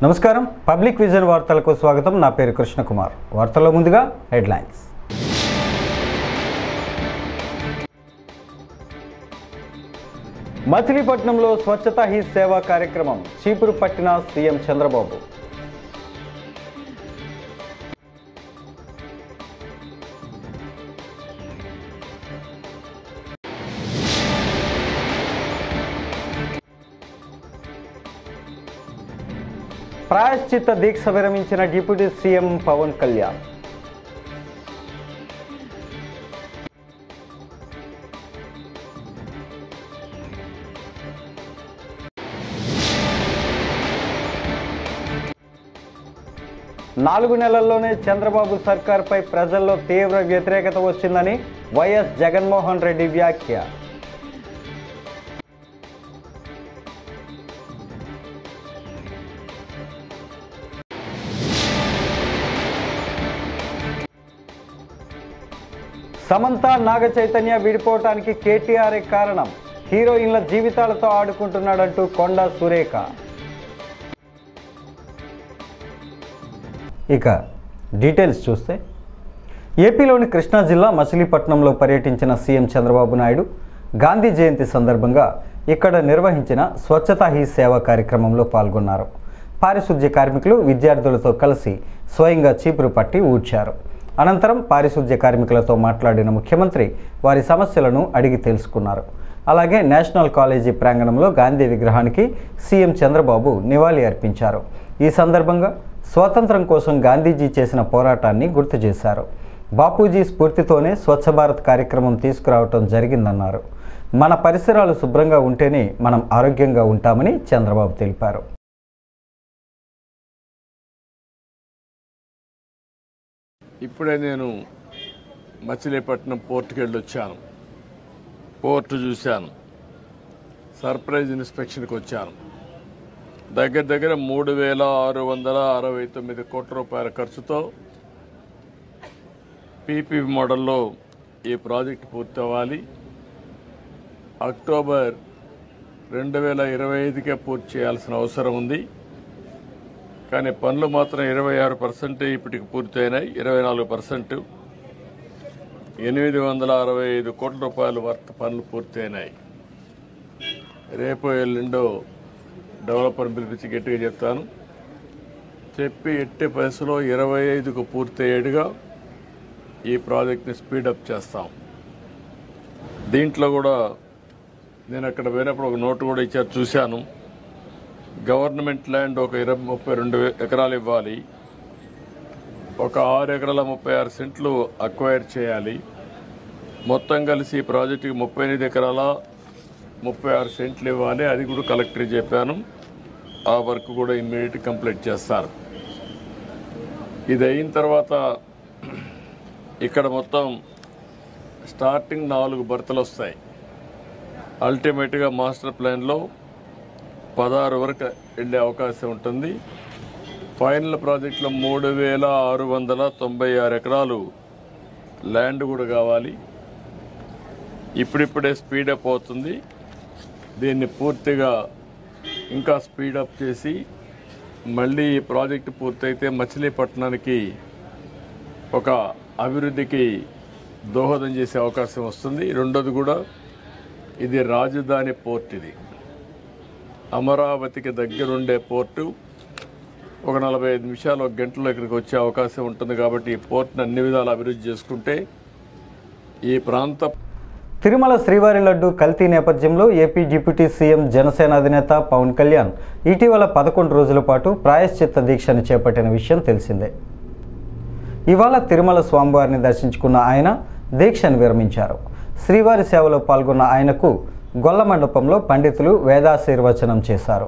నమస్కారం public vision వార్తలకు స్వాగతం. నా పేరు కృష్ణకుమార్. వార్తల్లో ముందుగా హెడ్లైన్స్. మచిలీపట్నంలో స్వచ్ఛతా హీ సేవా కార్యక్రమం చీపురు పట్టిన సీఎం చంద్రబాబు. ప్రాయశ్చిత్త దీక్ష విరమించిన డిప్యూటీ సీఎం పవన్ కళ్యాణ్. నాలుగు నెలల్లోనే చంద్రబాబు సర్కార్పై ప్రజల్లో తీవ్ర వ్యతిరేకత వచ్చిందని వైఎస్ జగన్మోహన్ రెడ్డి వ్యాఖ్య. సమంత నాగ చైతన్య విడిపోవటానికి కేటీఆర్ కారణం, హీరోయిన్ల జీవితాలతో ఆడుకుంటున్నాడంటూ కొండా సురేఖ. ఇక డీటెయిల్స్ చూస్తే, ఏపీలోని కృష్ణా జిల్లా మచిలీపట్నంలో పర్యటించిన సీఎం చంద్రబాబు నాయుడు గాంధీ జయంతి సందర్భంగా ఇక్కడ నిర్వహించిన స్వచ్ఛతా హీ సేవ కార్యక్రమంలో పాల్గొన్నారు. పారిశుద్ధ్య కార్మికులు విద్యార్థులతో కలిసి స్వయంగా చీపురు పట్టి ఊడ్చారు. అనంతరం పారిశుద్ధ్య కార్మికులతో మాట్లాడిన ముఖ్యమంత్రి వారి సమస్యలను అడిగి తెలుసుకున్నారు. అలాగే నేషనల్ కాలేజీ ప్రాంగణంలో గాంధీ విగ్రహానికి సీఎం చంద్రబాబు నివాళి అర్పించారు. ఈ సందర్భంగా స్వాతంత్రం కోసం గాంధీజీ చేసిన పోరాటాన్ని గుర్తు చేశారు. బాపూజీ స్ఫూర్తితోనే స్వచ్ఛ భారత్ కార్యక్రమం తీసుకురావటం జరిగిందన్నారు. మన పరిసరాలు శుభ్రంగా ఉంటేనే మనం ఆరోగ్యంగా ఉంటామని చంద్రబాబు తెలిపారు. ఇప్పుడే నేను మచిలీపట్నం పోర్టుకి వెళ్ళి వచ్చాను. పోర్టు చూశాను. సర్ప్రైజ్ ఇన్స్పెక్షన్కి వచ్చాను. దగ్గర 3,669 కోట్ల రూపాయల ఖర్చుతో పీపీపీ మోడల్లో ఈ ప్రాజెక్టు పూర్తి అవ్వాలి. అక్టోబర్ 2025కే పూర్తి చేయాల్సిన అవసరం ఉంది. కానీ పనులు మాత్రం 26% ఇప్పటికి పూర్తయినాయి. 24% 865 కోట్ల రూపాయల వర్త్ పనులు పూర్తయినాయి. రేపు ఎల్లుండో డెవలపర్ పిలిపించి గట్టిగా చెప్తాను. చెప్పి ఎట్టి పరిస్థితుల్లో 25కు పూర్తయ్యేట్టుగా ఈ ప్రాజెక్ట్ని స్పీడప్ చేస్తాం. దీంట్లో కూడా నేను అక్కడ పోయినప్పుడు ఒక నోటు కూడా ఇచ్చారు, చూశాను. గవర్నమెంట్ ల్యాండ్ ఒక 32 ఎకరాలు ఇవ్వాలి. ఒక 6 ఎకరాల 36 సెంట్లు అక్వైర్ చేయాలి. మొత్తం కలిసి ఈ ప్రాజెక్టుకి 38 ఎకరాల 36 సెంట్లు ఇవ్వాలి. అది కూడా కలెక్టర్ చెప్పాను. ఆ వర్క్ కూడా ఇమ్మీడియట్ కంప్లీట్ చేస్తారు. ఇది అయిన తర్వాత ఇక్కడ మొత్తం స్టార్టింగ్ 4 బర్తలు వస్తాయి. అల్టిమేట్గా మాస్టర్ ప్లాన్లో 16 వరకు వెళ్ళే అవకాశం ఉంటుంది. ఫైనల్ ప్రాజెక్టులో 3,696 ఎకరాలు ల్యాండ్ కూడా కావాలి. ఇప్పుడిప్పుడే స్పీడప్ అవుతుంది. దీన్ని పూర్తిగా ఇంకా స్పీడప్ చేసి మళ్ళీ ఈ ప్రాజెక్టు పూర్తయితే మచిలీపట్నానికి ఒక అభివృద్ధికి దోహదం చేసే అవకాశం వస్తుంది. రెండోది కూడా ఇది రాజధాని పోర్ట్. ఇది అమరావతికి దగ్గరుండే పోర్టు. ఒక 45 నిమిషాలు, 1 గంటలో ఇక్కడికి వచ్చే అవకాశం ఉంటుంది. కాబట్టి ఈ పోర్ట్ని అన్ని విధాలు అభివృద్ధి చేసుకుంటే ఈ ప్రాంత. తిరుమల శ్రీవారి లడ్డు కల్తీ నేపథ్యంలో ఏపీ డిప్యూటీ సీఎం జనసేన అధినేత పవన్ కళ్యాణ్ ఇటీవల 11 రోజుల పాటు ప్రాయశ్చిత్త దీక్షను చేపట్టిన విషయం తెలిసిందే. ఇవాళ తిరుమల స్వామివారిని దర్శించుకున్న ఆయన దీక్షను విరమించారు. శ్రీవారి సేవలో పాల్గొన్న ఆయనకు గొల్ల మండపంలో పండితులు వేదాశీర్వచనం చేశారు.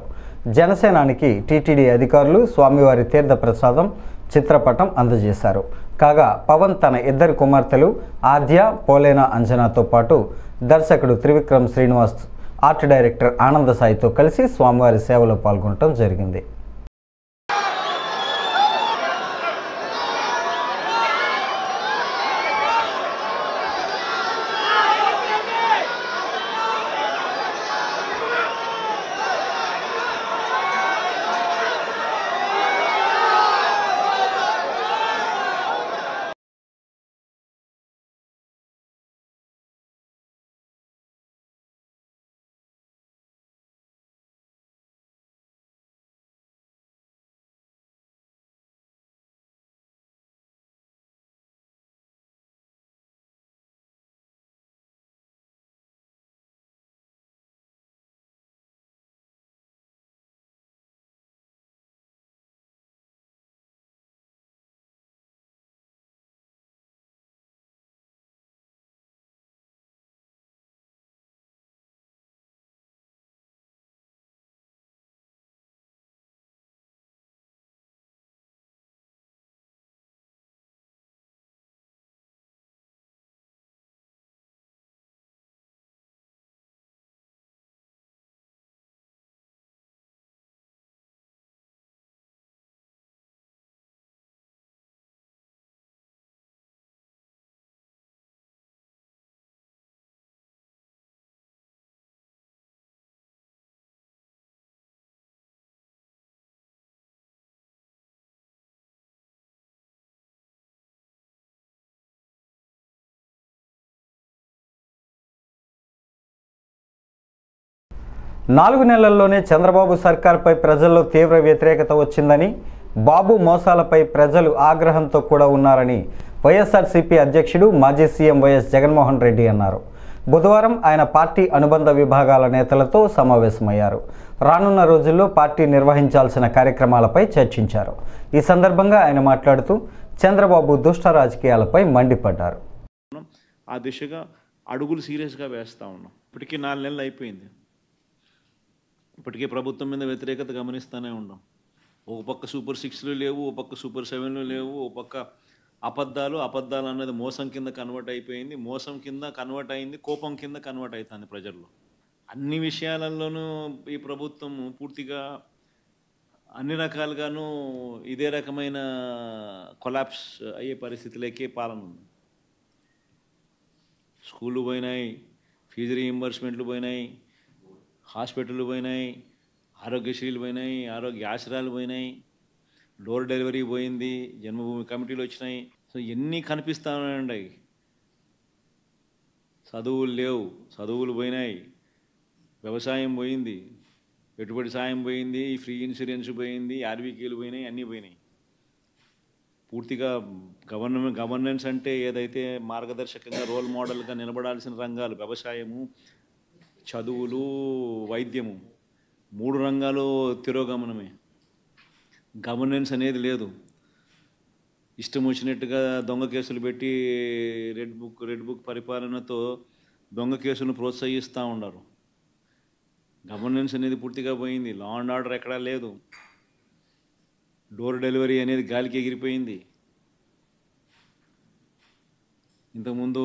జనసేనానికి టీటీడీ అధికారులు స్వామివారి తీర్థ ప్రసాదం చిత్రపటం అందజేశారు. కాగా పవన్ తన 2 కుమార్తెలు ఆద్య, పోలేనా అంజనాతో పాటు దర్శకుడు త్రివిక్రమ్ శ్రీనివాస్, ఆర్ట్ డైరెక్టర్ ఆనంద సాయితో కలిసి స్వామివారి సేవలో పాల్గొనడం జరిగింది. 4 నెలల్లోనే చంద్రబాబు సర్కార్పై ప్రజల్లో తీవ్ర వ్యతిరేకత వచ్చిందని, బాబు మోసాలపై ప్రజలు ఆగ్రహంతో కూడా ఉన్నారని వైఎస్ఆర్సీపీ అధ్యక్షుడు మాజీ సీఎం వైఎస్ జగన్మోహన్ రెడ్డి అన్నారు. బుధవారం ఆయన పార్టీ అనుబంధ విభాగాల నేతలతో సమావేశమయ్యారు. రానున్న రోజుల్లో పార్టీ నిర్వహించాల్సిన కార్యక్రమాలపై చర్చించారు. ఈ సందర్భంగా ఆయన మాట్లాడుతూ చంద్రబాబు దుష్ట రాజకీయాలపై మండిపడ్డారు. ఆ దిశగా అడుగులు సీరియస్గా వేస్తూ ఉన్నాం. ఇప్పటికీ 4 నెలలు అయిపోయింది. ఇప్పటికే ప్రభుత్వం మీద వ్యతిరేకత గమనిస్తూనే ఉన్నాం. ఒక పక్క సూపర్ 6లు లేవు, ఒక పక్క సూపర్ 7లు లేవు, ఒక పక్క అబద్ధాలు అన్నది మోసం కింద కన్వర్ట్ అయిపోయింది, మోసం కింద కన్వర్ట్ అయింది, కోపం కింద కన్వర్ట్ అవుతుంది ప్రజల్లో. అన్ని విషయాలలోనూ ఈ ప్రభుత్వం పూర్తిగా అన్ని రకాలుగాను ఇదే రకమైన కొలాప్స్ అయ్యే పరిస్థితులకే పాలన ఉంది. స్కూళ్ళు పోయినాయి, ఫీజు రీయింబర్స్మెంట్లు పోయినాయి, హాస్పిటళ్ళు పోయినాయి, ఆరోగ్యశ్రీలు పోయినాయి, ఆరోగ్య ఆశ్రయాలు పోయినాయి, డోర్ డెలివరీ పోయింది, జన్మభూమి కమిటీలు వచ్చినాయి. సో ఎన్ని కనిపిస్తూ ఉన్నాయండి. చదువులు లేవు, చదువులు పోయినాయి, వ్యవసాయం పోయింది, పెట్టుబడి సాయం పోయింది, ఫ్రీ ఇన్సూరెన్స్ పోయింది, ఆర్బీకేలు పోయినాయి, అన్నీ పోయినాయి. పూర్తిగా గవర్నెన్స్ అంటే ఏదైతే మార్గదర్శకంగా రోల్ మోడల్గా నిలబడాల్సిన రంగాలు వ్యవసాయము, చదువులు, వైద్యము, 3 రంగాలు తిరోగమనమే. గవర్నెన్స్ అనేది లేదు. ఇష్టం వచ్చినట్టుగా దొంగ కేసులు పెట్టి రెడ్ బుక్ పరిపాలనతో దొంగ కేసులను ప్రోత్సహిస్తూ ఉన్నారు. గవర్నెన్స్ అనేది పూర్తిగా పోయింది. లా అండ్ ఆర్డర్ ఎక్కడా లేదు. డోర్ డెలివరీ అనేది గాలికి ఎగిరిపోయింది. ఇంతకుముందు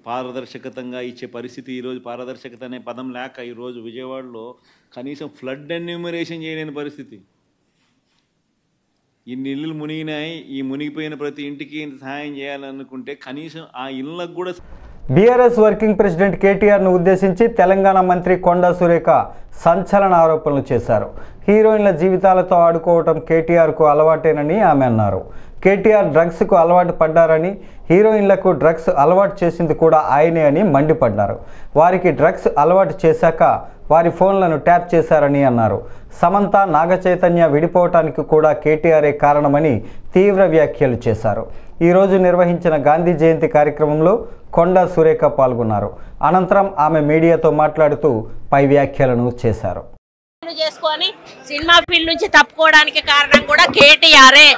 పారదర్శకతంగా ఇచ్చే పరిస్థితి ఈరోజు పారదర్శకత అనే పదం లేక ఈరోజు విజయవాడలో కనీసం ఫ్లడ్ ఎన్యూమరేషన్ చేయలేని పరిస్థితి. ఇన్ని ఇళ్ళు మునిగినాయి, ఈ మునిగిపోయిన ప్రతి ఇంటికి సహాయం చేయాలనుకుంటే కనీసం ఆ ఇళ్ళకు కూడా. బీఆర్ఎస్ వర్కింగ్ ప్రెసిడెంట్ కేటీఆర్ను ఉద్దేశించి తెలంగాణ మంత్రి కొండా సురేఖ సంచలన ఆరోపణలు చేశారు. హీరోయిన్ల జీవితాలతో ఆడుకోవటం కేటీఆర్కు అలవాటేనని ఆమె అన్నారు. కేటీఆర్ డ్రగ్స్కు అలవాటు పడ్డారని, హీరోయిన్లకు డ్రగ్స్ అలవాటు చేసింది కూడా ఆయనే అని మండిపడ్డారు. వారికి డ్రగ్స్ అలవాటు చేశాక వారి ఫోన్లను ట్యాప్ చేశారని అన్నారు. సమంత, నాగచైతన్య విడిపోవటానికి కూడా కేటీఆరే కారణమని తీవ్ర వ్యాఖ్యలు చేశారు. ఈరోజు నిర్వహించిన గాంధీ జయంతి కార్యక్రమంలో కొండా సురేఖ పాల్గొన్నారు. అనంతరం ఆమె మీడియాతో మాట్లాడుతూ పై వ్యాఖ్యలను చేశారు. చేసుకొని సినిమా ఫీల్డ్ నుంచి తప్పుకోవడానికి కారణం కూడా కేటీఆరే.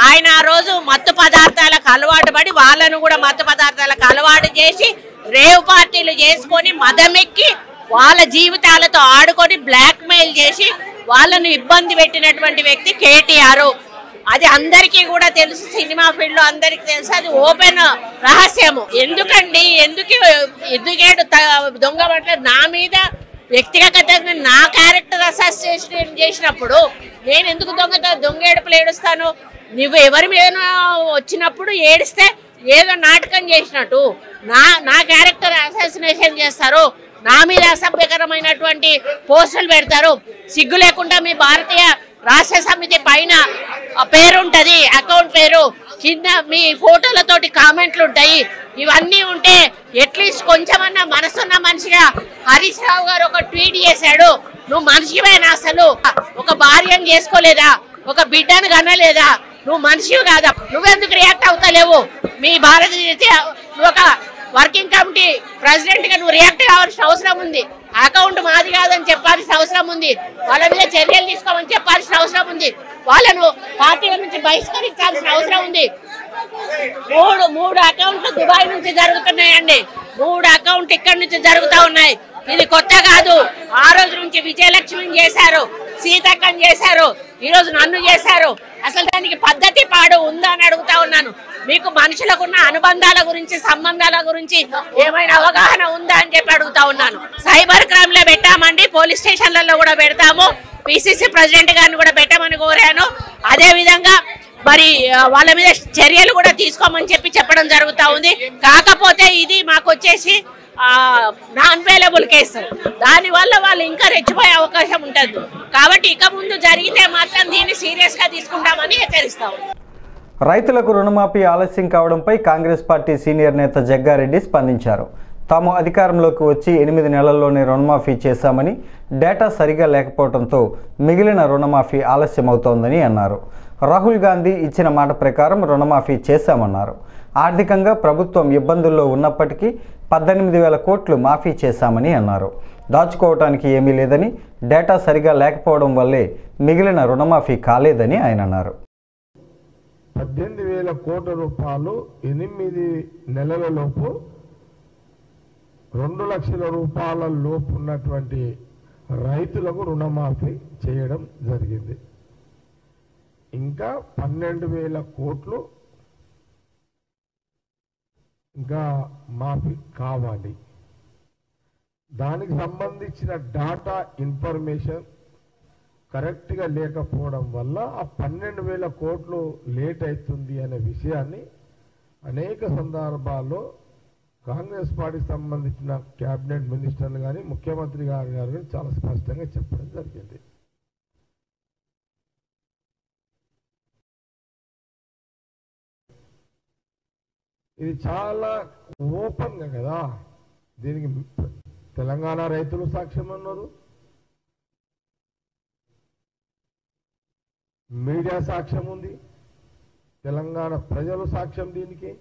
ఆయన ఆ రోజు మత్తు పదార్థాలకు అలవాటు పడి వాళ్ళను కూడా మత్తు పదార్థాలకు అలవాటు చేసి రేవ్ పార్టీలు చేసుకొని మదమెక్కి వాళ్ళ జీవితాలతో ఆడుకొని బ్లాక్ మెయిల్ చేసి వాళ్ళను ఇబ్బంది పెట్టినటువంటి వ్యక్తి కేటీఆర్. అది అందరికీ కూడా తెలుసు, సినిమా ఫీల్డ్ లో అందరికి తెలుసు, అది ఓపెన్ రహస్యము. ఎందుకేడు దొంగ పట్ల నా మీద వ్యక్తిగతంగా నా క్యారెక్టర్ అసోసియేషన్ చేసినప్పుడు నేను ఎందుకు దొంగ ఏడుపులు ఏడుస్తాను? నువ్వు ఎవరి మీద వచ్చినప్పుడు ఏడిస్తే ఏదో నాటకం చేసినట్టు నా క్యారెక్టర్ అసాసినేషన్ చేస్తారు, నా మీద అసభ్యకరమైనటువంటి పోస్టులు పెడతారు. సిగ్గు లేకుండా మీ భారతీయ రాష్ట్ర సమితి పైన పేరుంటది, అకౌంట్ పేరు, కింద మీ ఫోటోలతోటి కామెంట్లు ఉంటాయి. ఇవన్నీ ఉంటే అట్లీస్ట్ కొంచెమన్నా మనసున్న మనిషిగా హరీష్ రావు గారు ఒక ట్వీట్ చేశాడు, నువ్వు మనిషివేనా? అసలు ఒక భార్యను చేసుకోలేదా? ఒక బిడ్డను కనలేదా? నువ్వు మనిషివి కాదా? నువ్వెందుకు రియాక్ట్ అవుతలేవు? మీ భారతీయ ఒక వర్కింగ్ కమిటీ ప్రెసిడెంట్ గా నువ్వు రియాక్ట్ కావాల్సిన అవసరం ఉంది. అకౌంట్ మాది కాదని చెప్పాల్సిన అవసరం ఉంది. వాళ్ళ మీద చర్యలు తీసుకోమని చెప్పాల్సిన అవసరం ఉంది. వాళ్ళను పార్టీల నుంచి బహిష్కరించాల్సిన అవసరం ఉంది. మూడు అకౌంట్లు దుబాయ్ నుంచి జరుగుతున్నాయండి. 3 అకౌంట్ ఇక్కడి నుంచి జరుగుతూ ఉన్నాయి. ఇది కొత్త కాదు. ఆ రోజు నుంచి విజయలక్ష్మిని చేశారు, సీతక్కని చేశారు, ఈ రోజు నన్ను చేశారు. అసలు దానికి పద్ధతి పాడు ఉందా అని అడుగుతా ఉన్నాను. మీకు మనుషులకున్న అనుబంధాల గురించి, సంబంధాల గురించి ఏమైనా అవగాహన ఉందా అని చెప్పి అడుగుతా ఉన్నాను. సైబర్ క్రైమ్ లో పెట్టామండి, పోలీస్ స్టేషన్లలో కూడా పెడతాము, పిసిసి ప్రెసిడెంట్ గారిని కూడా పెట్టమని కోరాను. అదే విధంగా మరి వాళ్ళ మీద చర్యలు కూడా తీసుకోమని చెప్పడం జరుగుతూ ఉంది. కాకపోతే ఇది మాకు వచ్చేసి నాన్ అవైలబుల్ కేసు, దానివల్ల వాళ్ళు ఇంకా రెచ్చిపోయే అవకాశం ఉంటుంది. కాబట్టి ఇక ముందు జరిగితే మాత్రం దీన్ని సీరియస్గా తీసుకుంటామని హెచ్చరిస్తాము. రైతులకు రుణమాఫీ ఆలస్యం కావడంపై కాంగ్రెస్ పార్టీ సీనియర్ నేత జగ్గారెడ్డి స్పందించారు. తాము అధికారంలోకి వచ్చి 8 నెలల్లోనే రుణమాఫీ చేశామని డేటా సరిగా లేకపోవడంతో మిగిలిన రుణమాఫీ ఆలస్యమవుతోందని అన్నారు. రాహుల్ గాంధీ ఇచ్చిన మాట ప్రకారం రుణమాఫీ చేశామన్నారు. ఆర్థికంగా ప్రభుత్వం ఇబ్బందుల్లో ఉన్నప్పటికీ 18,000 కోట్లు మాఫీ చేశామని అన్నారు. దాచుకోవటానికి ఏమీ లేదని, డేటా సరిగా లేకపోవడం వల్లే మిగిలిన రుణమాఫీ కాలేదని ఆయన అన్నారు. 18,000 కోట్ల రూపాయలు 8 నెలల లోపు 2 లక్షల రూపాయల లోపు ఉన్నటువంటి రైతులకు రుణమాఫీ చేయడం జరిగింది. ఇంకా 12,000 కోట్లు ఇంకా మాఫీ కావాలి. దానికి సంబంధించిన డాటా ఇన్ఫర్మేషన్ కరెక్ట్గా లేకపోవడం వల్ల ఆ 12,000 కోట్లు లేట్ అవుతుంది అనే విషయాన్ని అనేక సందర్భాల్లో కాంగ్రెస్ పార్టీకి సంబంధించిన క్యాబినెట్ మినిస్టర్లు కానీ ముఖ్యమంత్రి గారు కానీ చాలా స్పష్టంగా చెప్పడం జరిగింది. ఇది చాలా ఓపెన్గా కదా, దీనికి తెలంగాణ రైతులు సాక్ష్యం అన్నారు, మీడియా సాక్ష్యం ఉంది, తెలంగాణ ప్రజలు సాక్ష్యం. దీనికి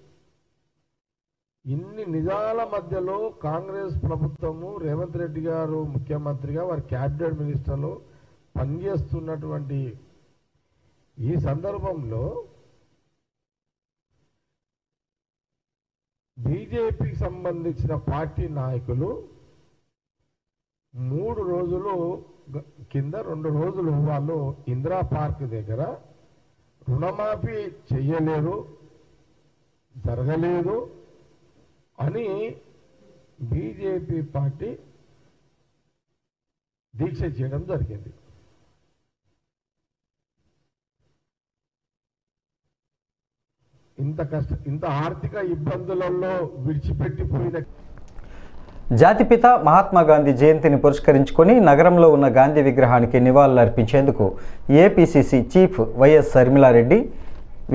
ఇన్ని నిజాల మధ్యలో కాంగ్రెస్ ప్రభుత్వము రేవంత్ రెడ్డి గారు ముఖ్యమంత్రిగా వారి క్యాబినెట్ మినిస్టర్లు పనిచేస్తున్నటువంటి ఈ సందర్భంలో బీజేపీకి సంబంధించిన పార్టీ నాయకులు 3 రోజులు కింద 2 రోజులు వాళ్ళు ఇందిరా పార్క్ దగ్గర రుణమాఫీ చెయ్యలేరు, జరగలేదు అని బీజేపీ పార్టీ దీక్ష చేయడం జరిగింది. ఇంత ఆర్థిక ఇబ్బందులలో విడిచిపెట్టిపోయిన జాతిపిత మహాత్మా గాంధీ జయంతిని పురస్కరించుకొని నగరంలో ఉన్న గాంధీ విగ్రహానికి నివాళులర్పించేందుకు ఏపీసీసీ చీఫ్ వైఎస్ షర్మిలారెడ్డి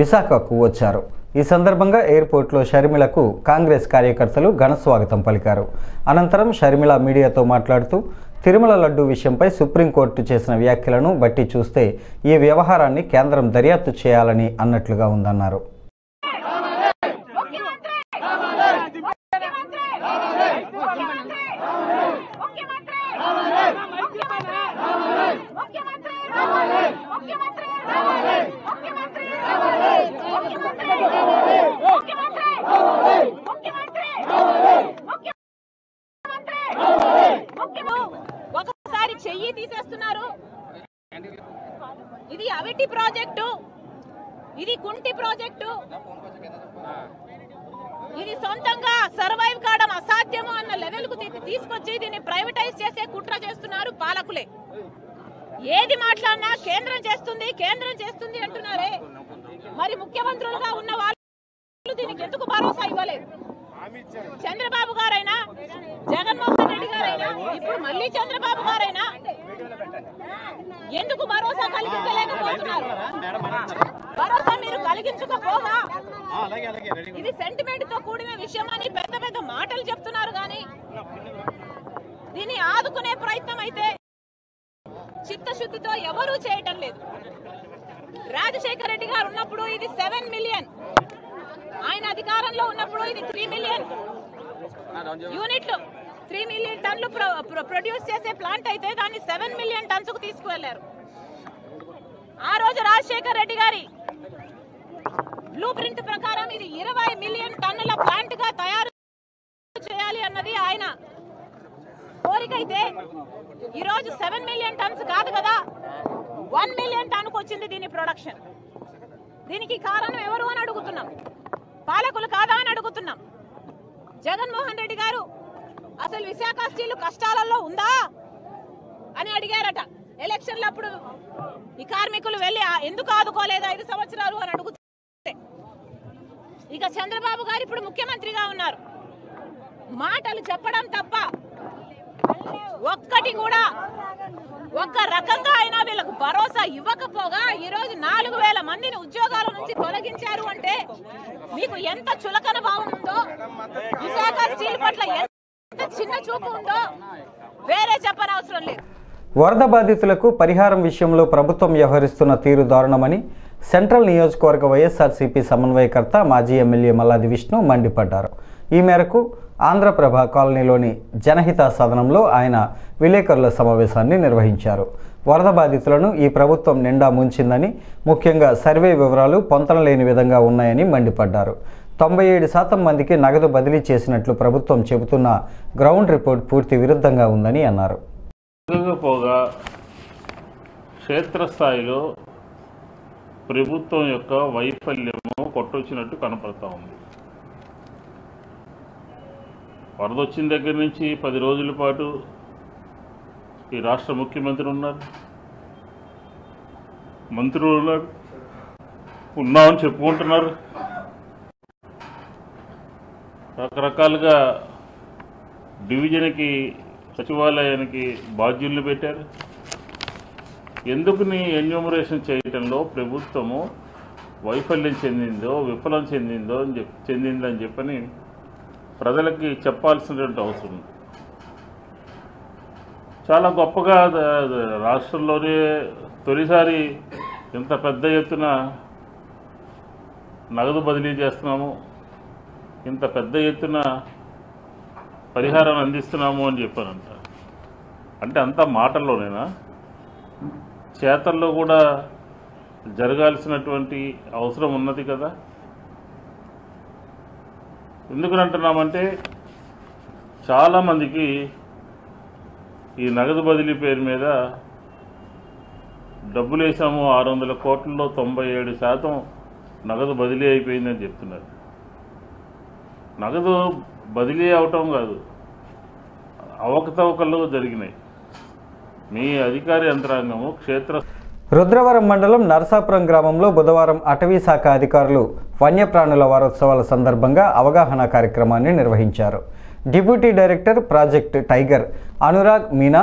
విశాఖకు వచ్చారు. ఈ సందర్భంగా ఎయిర్పోర్ట్లో షర్మిలకు కాంగ్రెస్ కార్యకర్తలు ఘన స్వాగతం పలికారు. అనంతరం షర్మిల మీడియాతో మాట్లాడుతూ తిరుమల లడ్డూ విషయంపై సుప్రీంకోర్టు చేసిన వ్యాఖ్యలను బట్టి చూస్తే ఈ వ్యవహారాన్ని కేంద్రం దర్యాప్తు చేయాలని అన్నట్లుగా ఉందన్నారు. ఒకసారి చెయ్యి తీసేస్తున్నారు. ఇది అవిటి ప్రాజెక్టు, ఇది కుంటి ప్రాజెక్టు, ఇది సొంతంగా సర్వైవ్ కావడం అసాధ్యము అన్న లెవెల్ కు తీసుకొచ్చి దీన్ని ప్రైవేటైజ్ చేసే కుట్ర చేస్తున్నారు పాలకులే. ఏది మాట్లాడినా కేంద్రం చేస్తుంది అంటున్నారే, మరి ముఖ్యమంత్రులుగా ఉన్న వాళ్ళు దీనికి ఎందుకు భరోసా ఇవ్వలేదు? చంద్రబాబు గారైనా, జగన్మోహన్ రెడ్డి గారైనా, ఇప్పుడు మళ్ళీ చంద్రబాబు గారైనా ఎందుకు భరోసా కలిగించలేకపోతున్నారు? భరోసా మీరు కలిగించకపోగా ఇది సెంటిమెంట్ తో కూడిన విషయం అని పెద్ద పెద్ద మాటలు చెప్తున్నారు, కానీ దీన్ని ఆదుకునే ప్రయత్నం అయితే చిత్తశుద్ధితో ఎవరూ చేయటం లేదు. రాజశేఖర రెడ్డి గారు ఉన్నప్పుడు ఇది 7 మిలియన్, ఆయన అధికారంలో ఉన్నప్పుడు ఇది 3 మిలియన్ యూనిట్లు, 3 మిలియన్ టన్లు ప్రొడ్యూస్ చేసే ప్లాంట్ అయితే దాన్ని 7 మిలియన్ టన్స్ కు తీసుకువెళ్లారు. ఆ రోజు రాజశేఖర రెడ్డి గారి బ్లూ ప్రింట్ ప్రకారం ఇది 20 మిలియన్ టన్నుల ప్లాంట్ గా తయారు చేయాలి అన్నది ఆయన కోరిక అయితే ఈ రోజు 7 మిలియన్ టన్స్ కాదు కదా, 1 మిలియన్ టన్నుకు వచ్చింది దీని ప్రొడక్షన్. దీనికి కారణం ఎవరు అని అడుగుతున్నాం, పాలకులు కాదా అని అడుగుతున్నాం. జగన్మోహన్ రెడ్డి గారు అసలు విశాఖ స్టీల్ కష్టాలలో ఉందా అని అడిగారట ఎలక్షన్లు అప్పుడు. ఈ కార్మికులు వెళ్ళి ఎందుకు ఆదుకోలేదు 5 సంవత్సరాలు అని అడుగుతే, ఇక చంద్రబాబు గారు ఇప్పుడు ముఖ్యమంత్రిగా ఉన్నారు, మాటలు చెప్పడం తప్ప ఒక్కటి కూడా ఒక్క రకంగా అయినా వీళ్ళకు భరోసా ఇవ్వకపోగా ఈ రోజు 4,000 మందిని ఉద్యోగాల నుంచి తొలగించారు అంటే మీకు ఎంత చులకన భావం ఉందో, విశాఖ స్టీల్ పట్ల చిన్న చూపు ఉందో వేరే చెప్పనవసరం లేదు. వరద బాధితులకు పరిహారం విషయంలో ప్రభుత్వం వ్యవహరిస్తున్న తీరు దారుణమని సెంట్రల్ నియోజకవర్గ వైఎస్ఆర్సీపీ సమన్వయకర్త మాజీ ఎమ్మెల్యే మల్లాది విష్ణు మండిపడ్డారు. ఈ మేరకు ఆంధ్రప్రభ కాలనీలోని జనహిత సదనంలో ఆయన విలేకరుల సమావేశాన్ని నిర్వహించారు. వరద బాధితులను ఈ ప్రభుత్వం నిండా ముంచిందని, ముఖ్యంగా సర్వే వివరాలు పొంతనలేని విధంగా ఉన్నాయని మండిపడ్డారు. 97% మందికి నగదు బదిలీ చేసినట్లు ప్రభుత్వం చెబుతున్న గ్రౌండ్ రిపోర్ట్ పూర్తి విరుద్ధంగా ఉందని అన్నారు. పోగా క్షేత్రస్థాయిలో ప్రభుత్వం యొక్క వైఫల్యము కొట్టొచ్చినట్టు కనపడతా ఉంది. వరద వచ్చిన దగ్గర నుంచి 10 రోజుల పాటు ఈ రాష్ట్ర ముఖ్యమంత్రి ఉన్నారు, మంత్రులు ఉన్నారు, ఉన్నామని చెప్పుకుంటున్నారు. రకరకాలుగా డివిజన్కి సచివాలయానికి బాధ్యుల్ని పెట్టారు. ఎందుకుని ఎన్యూమరేషన్ చేయటంలో ప్రభుత్వము వైఫల్యం చెందిందో విఫలం చెందిందని చెప్పని ప్రజలకి చెప్పాల్సినటువంటి అవసరం. చాలా గొప్పగా రాష్ట్రంలోనే తొలిసారి ఇంత పెద్ద ఎత్తున నగదు బదిలీ చేస్తున్నాము, ఇంత పెద్ద ఎత్తున పరిహారం అందిస్తున్నాము అని చెప్పానంట. అంటే అంతా మాటల్లోనేనా? చేతల్లో కూడా జరగాల్సినటువంటి అవసరం ఉన్నది కదా. ఎందుకంటున్నామంటే చాలామందికి ఈ నగదు బదిలీ పేరు మీద డబ్బులు వేసాము, 600 కోట్లలో 97% నగదు బదిలీ అయిపోయిందని చెప్తున్నారు. నగదు బదిలీ అవటం కాదు, అవకతవకలు జరిగినాయి. మీ అధికార యంత్రాంగము రుద్రవరం మండలం నరసాపురం గ్రామంలో బుధవారం అటవీ శాఖ అధికారులు వన్యప్రాణుల వారోత్సవాల సందర్భంగా అవగాహన కార్యక్రమాన్ని నిర్వహించారు. Deputy director project tiger Anurag Meena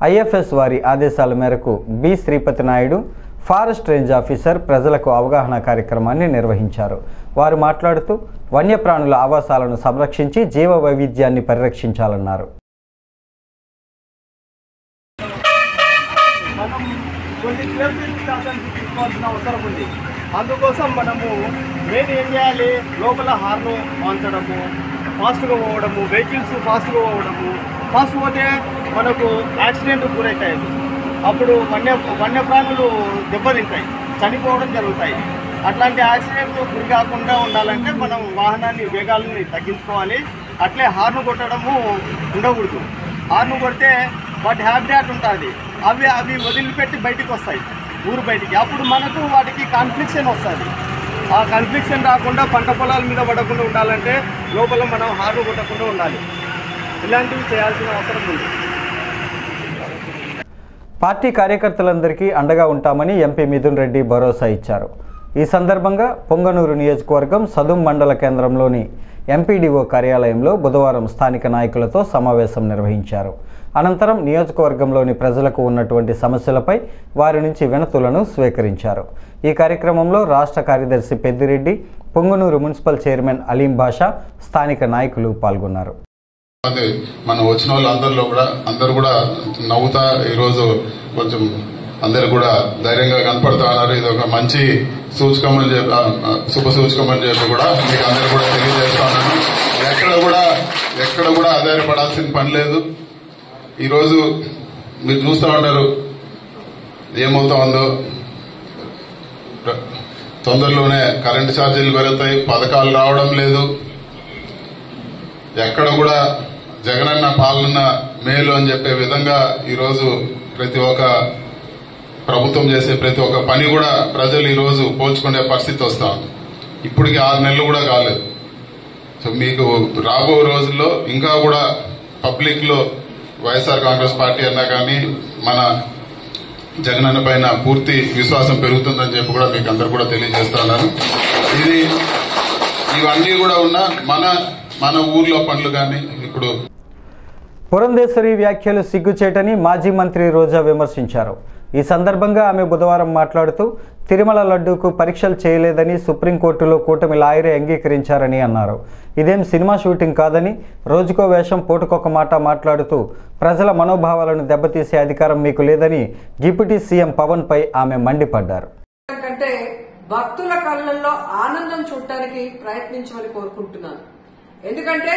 IFS వారి ఆదేశాల మేరకు B Sripathi Naidu forest range officer ప్రజలకు అవగాహన కార్యక్రమాన్ని నిర్వహించారు. వారు మాట్లాడుతూ వన్యప్రాణుల ఆవాసాలను సంరక్షించి జీవ వైవిధ్యాన్ని పరిరక్షించాలన్నారు. కొన్ని సేఫ్టీ ప్రికాషన్స్ తీసుకోవాల్సిన అవసరం ఉంది. అందుకోసం మనము మెయిన్ ఏం చేయాలి, లోపల హార్న్ మార్చడము, ఫాస్ట్గా పోవడము, వెహికల్స్ ఫాస్ట్గా పోవడము. ఫాస్ట్ పోతే మనకు యాక్సిడెంట్ గురవుతాయి. అప్పుడు వన్యప్రాణులు దెబ్బతింటాయి, చనిపోవడం జరుగుతాయి. అట్లాంటి యాక్సిడెంట్ గురి కాకుండా ఉండాలంటే మనం వాహనాన్ని వేగాలని తగ్గించుకోవాలి. అట్లే హార్న్ కొట్టడము ఉండకూడదు. హార్న్ కొడితే వాటి హ్యాబిటాట్ ఉంటుంది, అవి వదిలిపెట్టి బయటికి వస్తాయి, ఊరు బయటికి. అప్పుడు మనకు వాటికి కాన్ఫ్లిక్షన్ వస్తుంది. ఆ కాన్ఫ్లిక్షన్ రాకుండా పంట పొలాల మీద పడకుండా ఉండాలంటే లోపల మనం హార్న్ కొట్టకుండా ఉండాలి. ఇలాంటివి చేయాల్సిన అవసరం ఉంది. పార్టీ కార్యకర్తలందరికీ అండగా ఉంటామని ఎంపీ మిథున్ రెడ్డి భరోసా ఇచ్చారు. ఈ సందర్భంగా పొంగనూరు నియోజకవర్గం సదుం మండల కేంద్రంలోని ఎంపీడీఓ కార్యాలయంలో బుధవారం స్థానిక నాయకులతో సమావేశం నిర్వహించారు. అనంతరం నియోజకవర్గంలోని ప్రజలకు ఉన్నటువంటి సమస్యలపై వారి నుంచి వినతులను స్వీకరించారు. ఈ కార్యక్రమంలో రాష్ట్ర కార్యదర్శి పెద్దిరెడ్డి, పొంగనూరు మున్సిపల్ చైర్మన్ అలీం బాషా, స్థానిక నాయకులు పాల్గొన్నారు. మన వచ్చిన వాళ్ళు అందరూ కూడా నవ్వుతా ఈరోజు కొంచెం అందరు కూడా ధైర్యంగా కనపడతా ఉన్నారు. ఇది ఒక మంచి సూచకమని శుభ సూచకమని చెప్పి కూడా మీకు అందరూ కూడా తెలియజేస్తా ఉన్నాను. ఎక్కడ కూడా ఆధారపడాల్సిన పని లేదు. ఈరోజు మీరు చూస్తూ ఉంటారు ఏమవుతా ఉందో. తొందరలోనే కరెంటు ఛార్జీలు పెరుగుతాయి, పథకాలు రావడం లేదు. ఎక్కడ కూడా జగనన్న పాలన మేలు అని చెప్పే విధంగా ఈరోజు ప్రతి ఒక్క ప్రభుత్వం చేసే ప్రతి ఒక్క పని కూడా ప్రజలు ఈరోజు పోల్చుకునే పరిస్థితి వస్తా ఉంది. ఇప్పటికి 6 నెలలు కూడా కాలేదు. సో మీకు రాబో రోజుల్లో ఇంకా కూడా పబ్లిక్ లో వైఎస్ఆర్ కాంగ్రెస్ పార్టీ అన్నా కానీ మన జగనన్న పైన పూర్తి విశ్వాసం పెరుగుతుందని చెప్పి కూడా మీకు అందరు కూడా తెలియజేస్తున్నాను. ఇవన్నీ కూడా ఉన్న మన ఊర్లో పనులు కానీ ఇప్పుడు పురంధేశ్వరి వ్యాఖ్యలు సిగ్గుచేటని మాజీ మంత్రి రోజా విమర్శించారు. ఈ సందర్భంగా ఆమె బుధవారం మాట్లాడుతూ తిరుమల లడ్డూకు పరీక్షలు చేయలేదని సుప్రీంకోర్టులో కూటమి లాయరే అంగీకరించారని అన్నారు. ఇదేం సినిమా షూటింగ్ కాదని, రోజుకో వేషం పూటకొక మాట మాట్లాడుతూ ప్రజల మనోభావాలను దెబ్బతీసే అధికారం మీకు లేదని డిప్యూటీ సీఎం పవన్పై ఆమె మండిపడ్డారు. భక్తుల కళ్ళల్లో ఆనందం చూడటానికి ప్రయత్నించమని కోరుకుంటున్నాను. ఎందుకంటే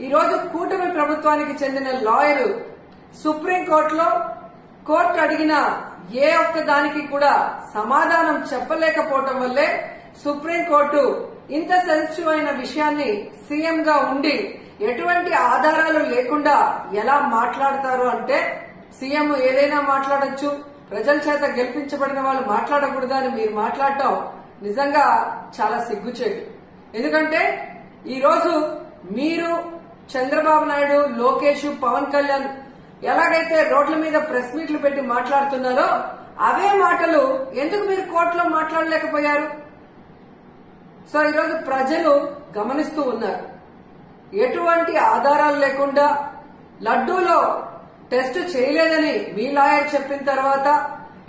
ఈరోజు కూటమి ప్రభుత్వానికి చెందిన లాయరు సుప్రీంకోర్టులో కోర్టు అడిగిన ఏ ఒక్క దానికి కూడా సమాధానం చెప్పలేకపోవటం వల్లే సుప్రీంకోర్టు ఇంత సెన్సిటివ్ అయిన విషయాన్ని సీఎం గా ఉండి ఎటువంటి ఆధారాలు లేకుండా ఎలా మాట్లాడతారు అంటే, సీఎం ఏదైనా మాట్లాడొచ్చు, ప్రజల చేత గెలిపించబడిన వాళ్ళు మాట్లాడకూడదని మీరు మాట్లాడటం నిజంగా చాలా సిగ్గుచేటు. ఎందుకంటే ఈరోజు మీరు చంద్రబాబు నాయుడు, లోకేష్, పవన్ కళ్యాణ్ ఎలాగైతే రోడ్ల మీద ప్రెస్ మీట్లు పెట్టి మాట్లాడుతున్నారో అవే మాటలు ఎందుకు మీరు కోర్టులో మాట్లాడలేకపోయారు? సో ఈరోజు ప్రజలు గమనిస్తూ ఉన్నారు. ఎటువంటి ఆధారాలు లేకుండా లడ్డూలో టెస్ట్ చేయలేదని మీ లాయర్ చెప్పిన తర్వాత,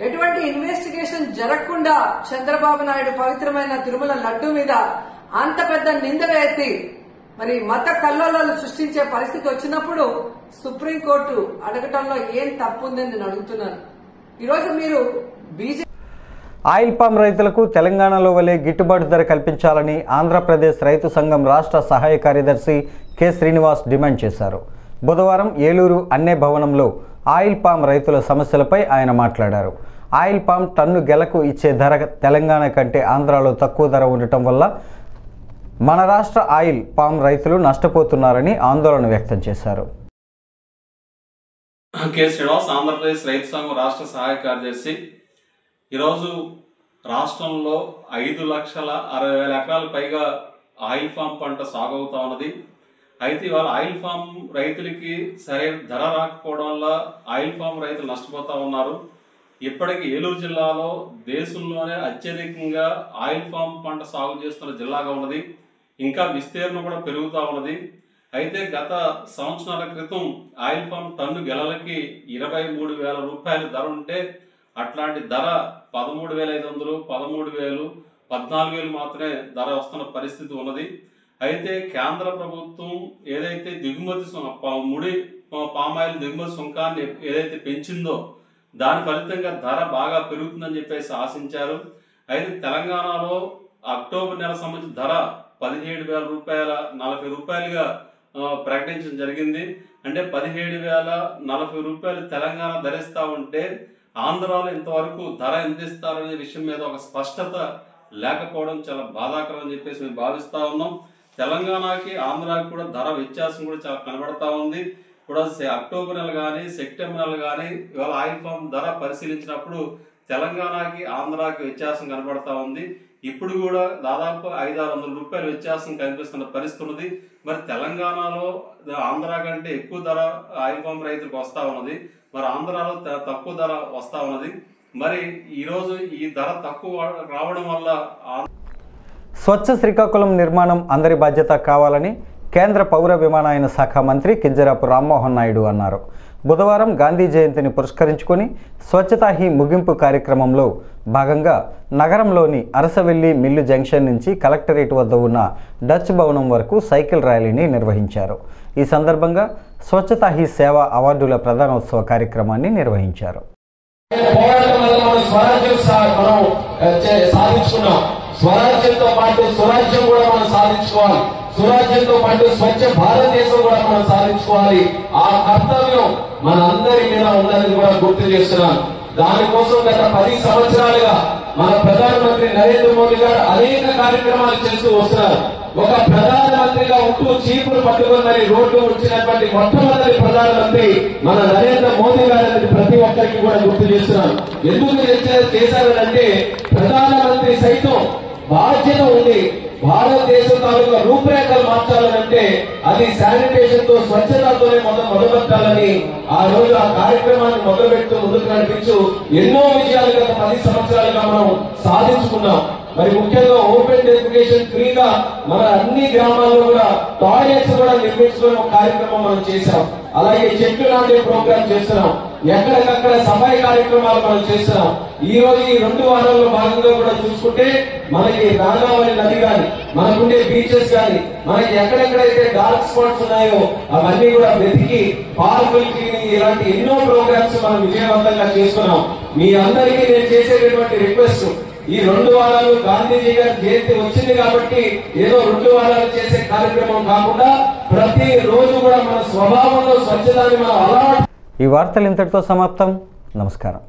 ఎటువంటి ఇన్వెస్టిగేషన్ జరగకుండా చంద్రబాబు నాయుడు పవిత్రమైన తిరుమల లడ్డూ మీద అంత పెద్ద నింద వేసి మరి మత కల్లోలాలు సృష్టించే పరిస్థితి వచ్చినప్పుడు సుప్రీంకోర్టు అడగటంలో ఏం తప్పుందని నేను అడుగుతున్నాను. ఈరోజు మీరు బీజేపీ ఆయిల్ పామ్ రైతులకు తెలంగాణలో వలె గిట్టుబాటు ధర కల్పించాలని ఆంధ్రప్రదేశ్ రైతు సంఘం రాష్ట్ర సహాయ కార్యదర్శి కె శ్రీనివాస్ డిమాండ్ చేశారు. బుధవారం ఏలూరు అన్నే భవనంలో ఆయిల్ పామ్ రైతుల సమస్యలపై ఆయన మాట్లాడారు. ఆయిల్ పామ్ టన్ను గెలకు ఇచ్చే ధర తెలంగాణ కంటే ఆంధ్రాలో తక్కువ ధర ఉండటం వల్ల మన రాష్ట్ర ఆయిల్ పామ్ రైతులు నష్టపోతున్నారని ఆందోళన వ్యక్తం చేశారు. కె శ్రీనివాస్, ఆంధ్రప్రదేశ్ రైతు సంఘం రాష్ట్ర సహాయ కార్యదర్శి. ఈరోజు రాష్ట్రంలో 5,60,000 ఎకరాల పైగా ఆయిల్ ఫామ్ పంట సాగు అవుతా ఉన్నది. అయితే ఇవాళ ఆయిల్ ఫామ్ రైతులకి సరైన ధర రాకపోవడం వల్ల ఆయిల్ ఫామ్ రైతులు నష్టపోతా ఉన్నారు. ఇప్పటికీ ఏలూరు జిల్లాలో దేశంలోనే అత్యధికంగా ఆయిల్ ఫామ్ పంట సాగు చేస్తున్న జిల్లాగా ఉన్నది. ఇంకా విస్తీర్ణం కూడా పెరుగుతూ ఉన్నది. అయితే గత సంవత్సరాల క్రితం ఆయిల్ ఫామ్ టన్ను గెలలకి 23,000 రూపాయల ధర ఉంటే అట్లాంటి ధర 13,500, 13,000, 14,000 మాత్రమే ధర వస్తున్న పరిస్థితి ఉన్నది. అయితే కేంద్ర ప్రభుత్వం ఏదైతే దిగుమతి ముడి పామాయిల్ దిగుమతి సుంకాన్ని ఏదైతే పెంచిందో దాని ఫలితంగా ధర బాగా పెరుగుతుందని చెప్పేసి ఆశించారు. అయితే తెలంగాణలో అక్టోబర్ నెల సంబంధించిన ధర 17,040 రూపాయలుగా ప్రకటించడం జరిగింది. అంటే 17,040 రూపాయలు తెలంగాణ ధరిస్తా ఉంటే ఆంధ్రాలో ఇంతవరకు ధర ఎంత ఇస్తారనే విషయం మీద ఒక స్పష్టత లేకపోవడం చాలా బాధాకరం అని చెప్పేసి మేము భావిస్తా ఉన్నాం. తెలంగాణకి ఆంధ్రాకి కూడా ధర వ్యత్యాసం కూడా చాలా కనబడతా ఉంది. కూడా అక్టోబర్ నెల కానీ సెప్టెంబర్ నెల కానీ ఇవాళ ఆయిల్ ఫామ్ ధర పరిశీలించినప్పుడు తెలంగాణకి ఆంధ్రాకి వ్యత్యాసం కనబడతా ఉంది. ఇప్పుడు కూడా దాదాపు 500-600 రూపాయల వ్యత్యాసం కనిపిస్తున్న పరిస్థితి ఉన్నది. మరి తెలంగాణలో ఆంధ్ర కంటే ఎక్కువ ధర ఆయిల్ ఫామ్ రైతులకు వస్తా ఉన్నది, మరి ఆంధ్రాలో తక్కువ ధర వస్తా ఉన్నది. మరి ఈరోజు ఈ ధర తక్కువ రావడం వల్ల స్వచ్ఛ శ్రీకాకుళం నిర్మాణం అందరి బాధ్యత కావాలని కేంద్ర పౌర విమానయాన శాఖ మంత్రి కింజరాపు రామ్మోహన్ నాయుడు అన్నారు. బుధవారం గాంధీ జయంతిని పురస్కరించుకొని స్వచ్ఛతా హీ ముగింపు కార్యక్రమంలో భాగంగా నగరంలోని అరసవెల్లి మిల్లు జంక్షన్ నుంచి కలెక్టరేట్ వద్ద ఉన్న డచ్ భవనం వరకు సైకిల్ ర్యాలీని నిర్వహించారు. ఈ సందర్భంగా స్వచ్ఛతా హీ సేవ అవార్డుల ప్రధానోత్సవ కార్యక్రమాన్ని నిర్వహించారు. స్వరాజ్యంతో పాటు స్వరాజ్యం కూడా మనం సాధించుకోవాలి. స్వరాజ్యంతో పాటు స్వచ్ఛ భారతదేశం కూడా మనం సాధించుకోవాలి. ఆ కర్తవ్యం మన అందరి మీద ఉందని కూడా గుర్తు చేస్తున్నాను. దానికోసం గత 10 సంవత్సరాలుగా మన ప్రధానమంత్రి నరేంద్ర మోదీ గారు అనేక కార్యక్రమాలు చేస్తూ వస్తున్నారు. ఒక ప్రధానమంత్రిగా ఉంటూ చీపురు పట్టుకుందని రోడ్డు వచ్చినటువంటి మొట్టమొదటి ప్రధానమంత్రి మన నరేంద్ర మోదీ గారు ప్రతి ఒక్కరికి కూడా గుర్తు చేస్తున్నాను. ఎందుకు చేశారంటే ప్రధానమంత్రి సైతం బాధ్యత ఉంది. భారతదేశం తాలూకా రూపురేఖలు మార్చాలంటే అది శానిటేషన్ తో స్వచ్ఛతతోనే మొదలుపెట్టాలని ఆ రోజు ఆ కార్యక్రమాన్ని మొదలుపెడుతూ ముందుకు నడిపించు ఎన్నో విజయాలు గత 10 సంవత్సరాలుగా మనం సాధించుకున్నాం. మరి ముఖ్యంగా ఓపెన్ డెఫికేషన్ ఫ్రీగా మన అన్ని గ్రామాల్లో కూడా టాయిలెట్స్ కూడా నిర్మించుకునే ఒక కార్యక్రమం మనం చేశాం. అలాగే చెట్లు నాటే ప్రోగ్రామ్ చేస్తున్నాం. ఎక్కడికక్కడ సఫాయి కార్యక్రమాలు మనం చేస్తున్నాం. ఈ రోజు ఈ 2 వారాల్లో భాగంగా కూడా చూసుకుంటే మనకి రాగావళి నది కానీ, మనకుండే బీచెస్ కానీ, మనకి ఎక్కడెక్కడైతే డార్క్ స్పాట్స్ ఉన్నాయో అవన్నీ కూడా వెతికి పార్కులు క్లీనింగ్ ఇలాంటి ఎన్నో ప్రోగ్రామ్స్ మనం విజయవంతంగా చేస్తున్నాం. మీ అందరికీ నేను చేసేటటువంటి రిక్వెస్ట్, ఈ 2 వారాలు గాంధీజీ గారి జయంతి వచ్చింది కాబట్టి ఏదో 2 వారాలు చేసే కార్యక్రమం కాకుండా ప్రతి రోజు కూడా మన స్వభావంలో స్వచ్ఛతని మనం అలవాటు. ఈ వార్తలు ఇంతటితో సమాప్తం. నమస్కారం.